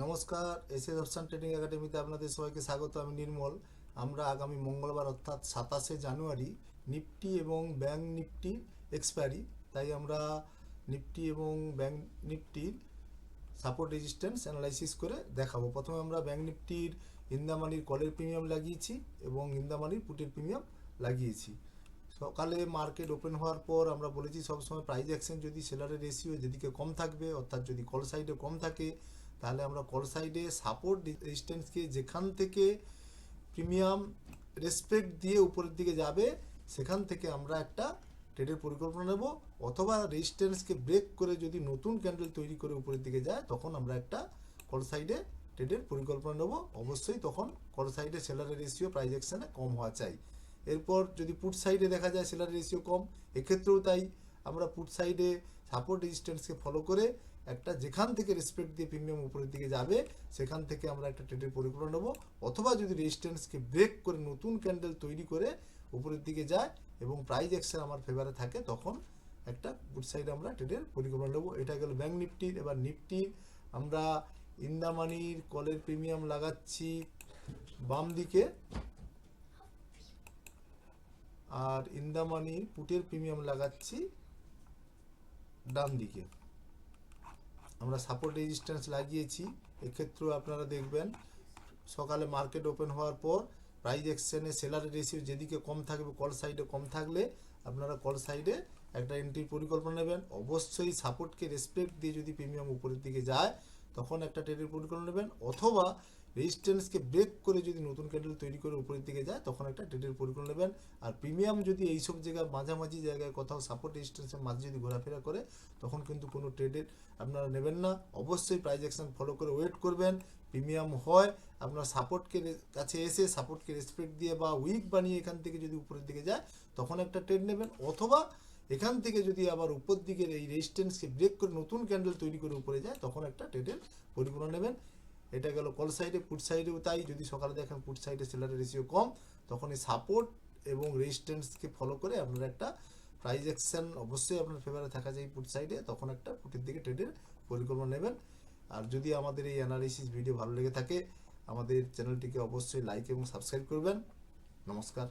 নমস্কার, SS option trading একাডেমিতে আপনাদের সবাইকে স্বাগত। আমি নির্মল। আমরা আগামী মঙ্গলবার অর্থাৎ 27শে জানুয়ারি নিফটি এবং ব্যাংক নিফটির এক্সপায়ারি, তাই আমরা নিফটি এবং ব্যাংক নিফটির সাপোর্ট রেজিস্ট্যান্স অ্যানালাইসিস করে দেখাবো। প্রথমে আমরা ব্যাংক নিফটির ইন্দামানির কলের প্রিমিয়াম লাগিয়েছি এবং ইন্দামানির পুটের প্রিমিয়াম লাগিয়েছি। সকালে মার্কেট ওপেন হওয়ার পর আমরা বলেছি সবসময় প্রাইস অ্যাকশন যদি সেলারের রেশিও যেদিকে কম থাকবে, অর্থাৎ যদি কল সাইডে কম থাকে, তাহলে আমরা কল সাইডে সাপোর্ট রেজিস্ট্যান্সকে যেখান থেকে প্রিমিয়াম রেসপেক্ট দিয়ে উপরের দিকে যাবে সেখান থেকে আমরা একটা ট্রেডের পরিকল্পনা নেব, অথবা রেজিস্ট্যান্সকে ব্রেক করে যদি নতুন ক্যান্ডেল তৈরি করে উপরের দিকে যায় তখন আমরা একটা কল সাইডে ট্রেডের পরিকল্পনা নেব। অবশ্যই তখন কল সাইডে সেলারের রেশিও প্রাইস অ্যাকশনে কম হওয়া চাই। এরপর যদি পুট সাইডে দেখা যায় সেলারের রেশিও কম, এক্ষেত্রেও তাই আমরা পুট সাইডে সাপোর্ট রেজিস্ট্যান্সকে ফলো করে একটা যেখান থেকে রেসপেক্ট দিয়ে প্রিমিয়াম উপরের দিকে যাবে সেখান থেকে আমরা একটা ট্রেডের পরিকল্পনা নেব, অথবা যদি রেজিস্ট্যান্সকে ব্রেক করে নতুন ক্যান্ডেল তৈরি করে উপরের দিকে যায় এবং প্রাইস অ্যাকশন আমার ফেভারে থাকে তখন একটা পুট সাইডে আমরা ট্রেডের পরিকল্পনা নেব। এটা গেল ব্যাংক নিফটির। এবার নিফটির আমরা ইন্দামানির কলের প্রিমিয়াম লাগাচ্ছি বাম দিকে, আর ইন্দামানির পুটের প্রিমিয়াম লাগাচ্ছি ডান দিকে। আমরা সাপোর্ট রেজিস্ট্যান্স লাগিয়েছি। এক্ষেত্রেও আপনারা দেখবেন সকালে মার্কেট ওপেন হওয়ার পর প্রাইস অ্যাকশনে সেলারের রেশিও যেদিকে কম থাকবে, কল সাইডে কম থাকলে আপনারা কল সাইডে একটা এন্ট্রির পরিকল্পনা নেবেন। অবশ্যই সাপোর্টকে রেসপেক্ট দিয়ে যদি প্রিমিয়াম উপরের দিকে যায় তখন একটা ট্রেডের পরিকল্পনা নেবেন, অথবা রেজিস্ট্যান্সকে ব্রেক করে যদি নতুন ক্যান্ডেল তৈরি করে উপরের দিকে যায় তখন একটা ট্রেডের পরিকল্পনা নেবেন। আর প্রিমিয়াম যদি এইসব জায়গায় মাঝামাঝি জায়গায় কোথাও সাপোর্ট রেজিস্ট্যান্সের মাঝে যদি ঘোরাফেরা করে তখন কিন্তু কোনো ট্রেডের আপনারা নেবেন না। অবশ্যই প্রাইস অ্যাকশন ফলো করে ওয়েট করবেন। প্রিমিয়াম হয় আপনার সাপোর্টকে কাছে এসে সাপোর্টকে রেসপেক্ট দিয়ে বা উইক বানিয়ে এখান থেকে যদি উপরের দিকে যায় তখন একটা ট্রেড নেবেন, অথবা এখান থেকে যদি আবার উপর দিকের এই রেজিস্ট্যান্সকে ব্রেক করে নতুন ক্যান্ডেল তৈরি করে উপরে যায় তখন একটা ট্রেডের পরিকল্পনা নেবেন। এটা গেল কল সাইডে। পুট সাইডেও তাই, যদি সকালে দেখেন পুট সাইডে সেলারের রেশিও কম তখন এই সাপোর্ট এবং রেজিস্ট্যান্সকে ফলো করে আপনারা একটা প্রাইস অ্যাকশন অবশ্যই আপনার ফেভারে থাকা যায় পুট সাইডে, তখন একটা পুটের দিকে ট্রেডের পরিকল্পনা নেবেন। আর যদি আমাদের এই অ্যানালিসিস ভিডিও ভালো লেগে থাকে আমাদের চ্যানেলটিকে অবশ্যই লাইক এবং সাবস্ক্রাইব করবেন। নমস্কার।